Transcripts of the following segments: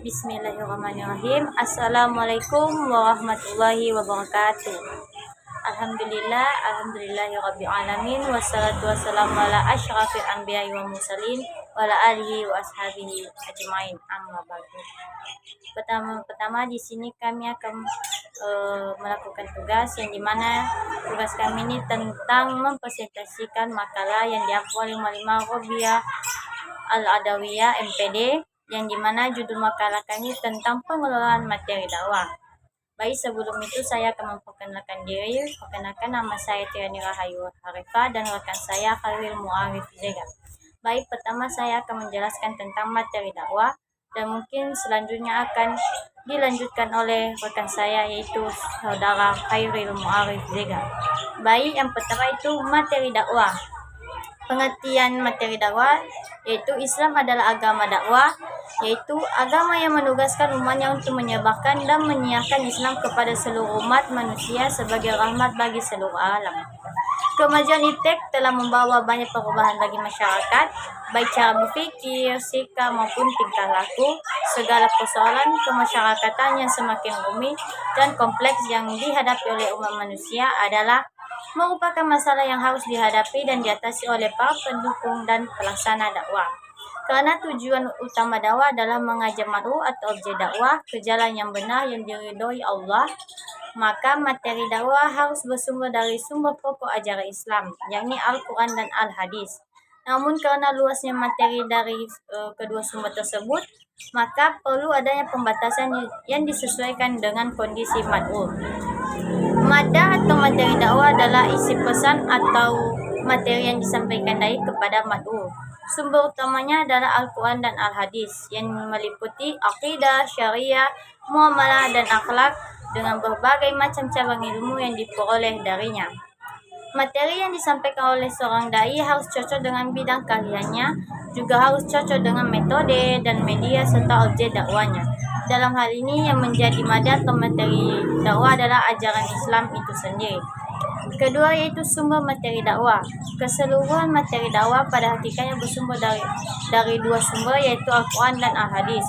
Bismillahirrahmanirrahim. Assalamualaikum warahmatullahi wabarakatuh. Alhamdulillahirabbil alamin wassalatu wassalamu ala asyrafil anbiya'i wal mursalin wa ala alihi wa ashabihi ajmain. Amma ba'du. Pertama di sini kami akan melakukan tugas yang dimana tugas kami ini tentang mempresentasikan makalah yang diupload oleh Malimah Robiah Al-Adawiyah MPD, yang dimana judul makalah kami tentang pengelolaan materi dakwah. Baik, sebelum itu saya akan memperkenalkan diri. Perkenalkan, nama saya Tiani Rahayu Harifah dan rekan saya Khalil Mu'arif Zega. Baik, pertama saya akan menjelaskan tentang materi dakwah dan mungkin selanjutnya akan dilanjutkan oleh rekan saya yaitu saudara Khairil Mu'arif Zega. Baik, yang pertama itu materi dakwah. Pengertian materi dakwah yaitu Islam adalah agama dakwah, yaitu agama yang menugaskan umatnya untuk menyebarkan dan menyiarkan Islam kepada seluruh umat manusia sebagai rahmat bagi seluruh alam. Kemajuan iptek telah membawa banyak perubahan bagi masyarakat, baik cara berpikir, sikap maupun tingkah laku. Segala persoalan kemasyarakatan yang semakin rumit dan kompleks yang dihadapi oleh umat manusia adalah merupakan masalah yang harus dihadapi dan diatasi oleh para pendukung dan pelaksana dakwah. Karena tujuan utama dakwah adalah mengajak mad'u atau objek dakwah ke jalan yang benar yang diridhoi Allah, maka materi dakwah harus bersumber dari sumber pokok ajaran Islam, yakni Al-Quran dan Al-Hadis. Namun karena luasnya materi dari kedua sumber tersebut, maka perlu adanya pembatasan yang disesuaikan dengan kondisi mad'u. Mada atau materi dakwah adalah isi pesan atau materi yang disampaikan dai kepada mad'u. Sumber utamanya adalah Al-Quran dan Al-Hadis yang meliputi akidah, syariah, muamalah, dan akhlak dengan berbagai macam cabang ilmu yang diperoleh darinya. Materi yang disampaikan oleh seorang dai harus cocok dengan bidang keahliannya, juga harus cocok dengan metode dan media serta objek dakwanya. Dalam hal ini yang menjadi mada atau materi dakwah adalah ajaran Islam itu sendiri. Kedua yaitu sumber materi dakwah. Keseluruhan materi dakwah pada hakikatnya bersumber dari dua sumber yaitu Al-Quran dan Al-Hadis.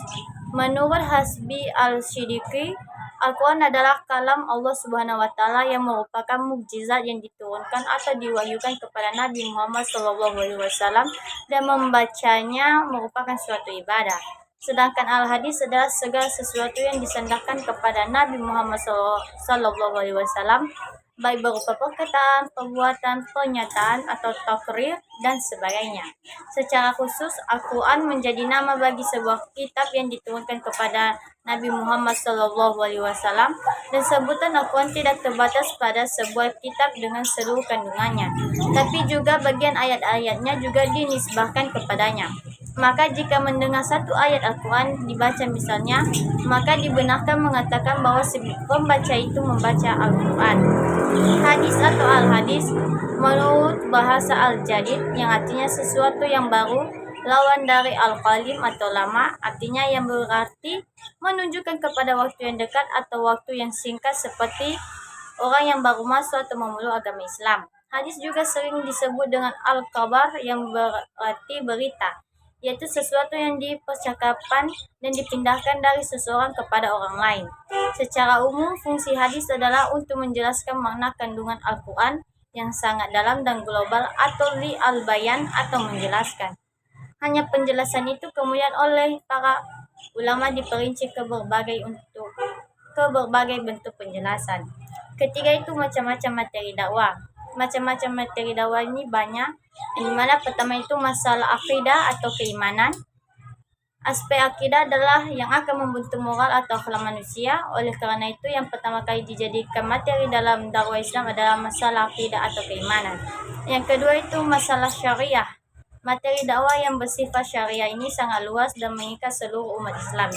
Menurut Hasbi Al-Siddiqi, Al-Quran adalah kalam Allah Subhanahu wa taala yang merupakan mukjizat yang diturunkan atau diwahyukan kepada Nabi Muhammad SAW dan membacanya merupakan suatu ibadah. Sedangkan Al-Hadis adalah segala sesuatu yang disandarkan kepada Nabi Muhammad SAW, baik berupa perkataan, perbuatan, pernyataan, atau takrir, dan sebagainya. Secara khusus, Al-Quran menjadi nama bagi sebuah kitab yang diturunkan kepada Nabi Muhammad SAW, dan sebutan Al-Quran tidak terbatas pada sebuah kitab dengan seluruh kandungannya, tapi juga bagian ayat-ayatnya juga dinisbahkan kepadanya. Maka jika mendengar satu ayat Al-Quran dibaca misalnya, maka dibenarkan mengatakan bahwa si pembaca itu membaca Al-Quran. Hadis atau Al-Hadis menurut bahasa Al-Jadid yang artinya sesuatu yang baru, lawan dari Al-Qadim atau lama, artinya yang berarti menunjukkan kepada waktu yang dekat atau waktu yang singkat seperti orang yang baru masuk atau memeluk agama Islam. Hadis juga sering disebut dengan Al-Khabar yang berarti berita, yaitu sesuatu yang dipercakapkan dan dipindahkan dari seseorang kepada orang lain. Secara umum, fungsi hadis adalah untuk menjelaskan makna kandungan Al-Quran yang sangat dalam dan global atau li al-bayan atau menjelaskan. Hanya penjelasan itu kemudian oleh para ulama diperinci ke berbagai bentuk penjelasan. Ketiga itu macam-macam materi dakwah. Macam-macam materi dakwah ini banyak, yang dimana pertama itu masalah akidah atau keimanan. Aspek akidah adalah yang akan membentuk moral atau akhlak manusia. Oleh karena itu yang pertama kali dijadikan materi dalam dakwah Islam adalah masalah akidah atau keimanan. Yang kedua itu masalah syariah. Materi dakwah yang bersifat syariah ini sangat luas dan mengikat seluruh umat Islam.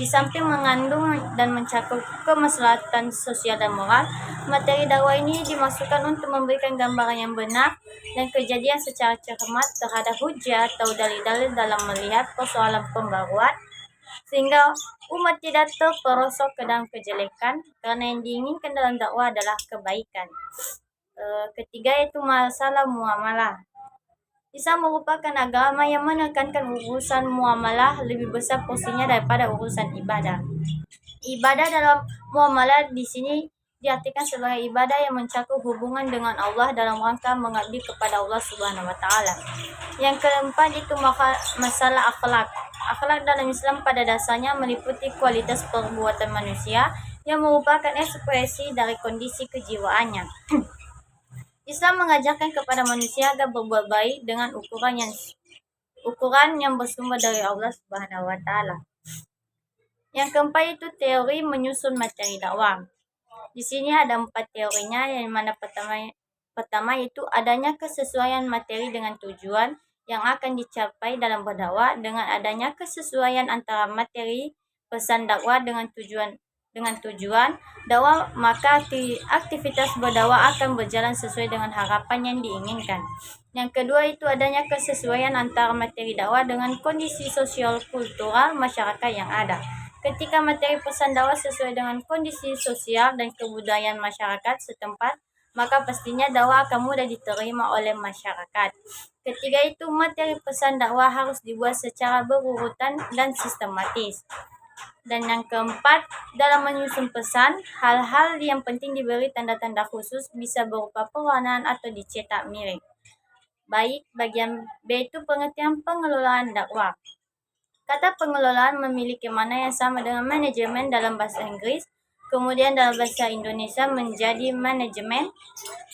Di samping mengandung dan mencakup kemaslahatan sosial dan moral, materi dakwah ini dimaksudkan untuk memberikan gambaran yang benar dan kejadian secara cermat terhadap hujah atau dalil-dalil dalam melihat persoalan pembaruan, sehingga umat tidak terperosok ke dalam kejelekan, karena yang diinginkan dalam dakwah adalah kebaikan. Ketiga yaitu masalah muamalah. Islam merupakan agama yang menekankan urusan muamalah lebih besar porsinya daripada urusan ibadah. Ibadah dalam muamalah di sini diartikan sebagai ibadah yang mencakup hubungan dengan Allah dalam rangka mengabdi kepada Allah Subhanahu wa taala. Yang keempat itu masalah akhlak. Akhlak dalam Islam pada dasarnya meliputi kualitas perbuatan manusia yang merupakan ekspresi dari kondisi kejiwaannya. Islam mengajarkan kepada manusia agar berbuat baik dengan ukuran yang bersumber dari Allah Subhanahu wa taala. Yang keempat itu teori menyusun materi dakwah. Di sini ada 4 teorinya, yang mana pertama itu adanya kesesuaian materi dengan tujuan yang akan dicapai dalam berdakwah. Dengan adanya kesesuaian antara materi pesan dakwah dengan tujuan dakwah, maka aktivitas berdakwah akan berjalan sesuai dengan harapan yang diinginkan. Yang kedua itu adanya kesesuaian antara materi dakwah dengan kondisi sosial kultural masyarakat yang ada. Ketika materi pesan dakwah sesuai dengan kondisi sosial dan kebudayaan masyarakat setempat, maka pastinya dakwah akan mudah diterima oleh masyarakat. Ketiga itu materi pesan dakwah harus dibuat secara berurutan dan sistematis. Dan yang keempat, dalam menyusun pesan, hal-hal yang penting diberi tanda-tanda khusus, bisa berupa pewarnaan atau dicetak mirip. Baik, bagian B itu pengertian pengelolaan dakwah. Kata pengelolaan memiliki makna yang sama dengan manajemen dalam bahasa Inggris, kemudian dalam bahasa Indonesia menjadi manajemen.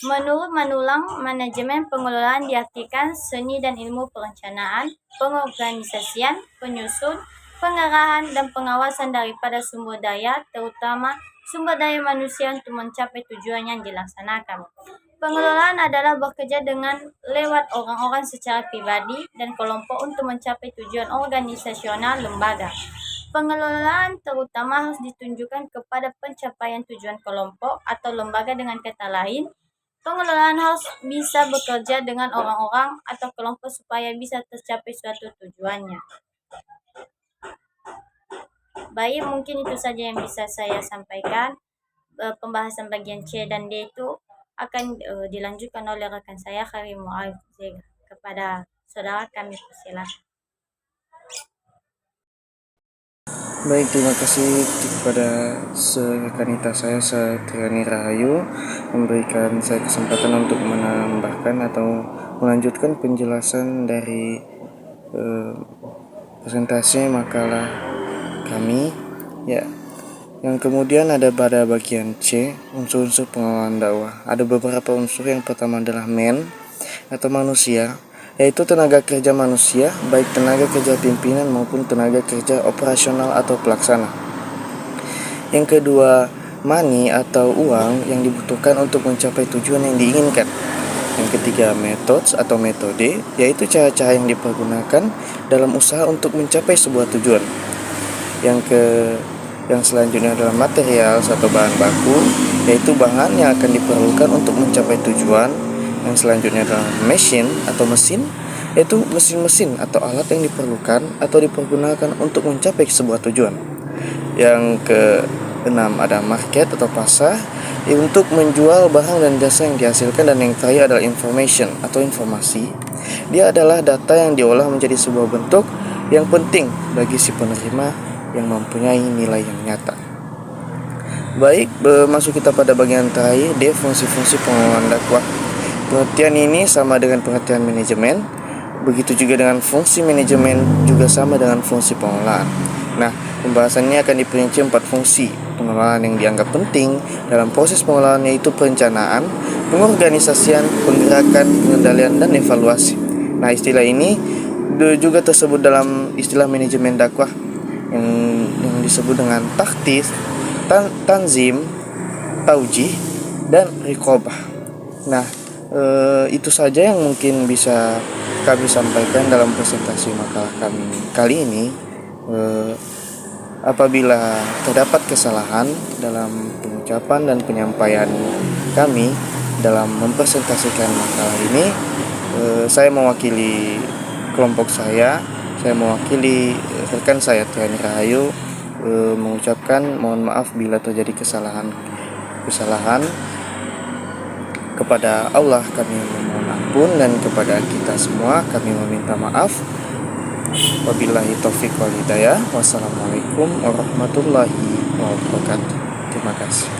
Menurut Manulang, manajemen pengelolaan diartikan seni dan ilmu perencanaan, pengorganisasian, penyusun, pengarahan, dan pengawasan daripada sumber daya, terutama sumber daya manusia untuk mencapai tujuan yang dilaksanakan. Pengelolaan adalah bekerja dengan lewat orang-orang secara pribadi dan kelompok untuk mencapai tujuan organisasional lembaga. Pengelolaan terutama harus ditunjukkan kepada pencapaian tujuan kelompok atau lembaga. Dengan kata lain, pengelolaan harus bisa bekerja dengan orang-orang atau kelompok supaya bisa tercapai suatu tujuannya. Baik, mungkin itu saja yang bisa saya sampaikan. Pembahasan bagian C dan D itu akan dilanjutkan oleh rekan saya Karim Mu'adz. Kepada saudara kami persilakan. Baik, terima kasih kepada rekanita saya Satriani Rahayu memberikan saya kesempatan untuk menambahkan atau melanjutkan penjelasan dari presentasi makalah kami ya. Yang kemudian ada pada bagian C, unsur-unsur pengelolaan dakwah. Ada beberapa unsur. Yang pertama adalah man atau manusia, yaitu tenaga kerja manusia, baik tenaga kerja pimpinan maupun tenaga kerja operasional atau pelaksana. Yang kedua, money atau uang yang dibutuhkan untuk mencapai tujuan yang diinginkan. Yang ketiga, methods atau metode, yaitu cara-cara yang dipergunakan dalam usaha untuk mencapai sebuah tujuan. Yang selanjutnya adalah material atau bahan baku, yaitu bahan yang akan diperlukan untuk mencapai tujuan. Yang selanjutnya adalah machine atau mesin, yaitu mesin-mesin atau alat yang diperlukan atau dipergunakan untuk mencapai sebuah tujuan. Yang keenam ada market atau pasar, untuk menjual barang dan jasa yang dihasilkan. Dan yang terakhir adalah information atau informasi. Dia adalah data yang diolah menjadi sebuah bentuk yang penting bagi si penerima yang mempunyai nilai yang nyata. Baik, masuk kita pada bagian terakhir, D, fungsi-fungsi pengelolaan dakwah. Pengertian ini sama dengan pengertian manajemen, begitu juga dengan fungsi manajemen juga sama dengan fungsi pengelolaan. Nah, pembahasannya akan diperinci 4 fungsi pengelolaan yang dianggap penting dalam proses pengelolaan, yaitu perencanaan, pengorganisasian, penggerakan, pengendalian, dan evaluasi. Nah, istilah ini juga tersebut dalam istilah manajemen dakwah yang disebut dengan taktis, tanzim, taujih, dan riqobah. Nah, itu saja yang mungkin bisa kami sampaikan dalam presentasi makalah kami kali ini. Apabila terdapat kesalahan dalam pengucapan dan penyampaian kami dalam mempresentasikan makalah ini, saya mewakili kelompok saya mewakili rekan saya Triani Rahayu mengucapkan mohon maaf bila terjadi kesalahan. Kepada Allah kami memohon ampun, dan kepada kita semua kami meminta maaf. Wabillahi taufiq wal hidayah. Wassalamualaikum warahmatullahi wabarakatuh. Terima kasih.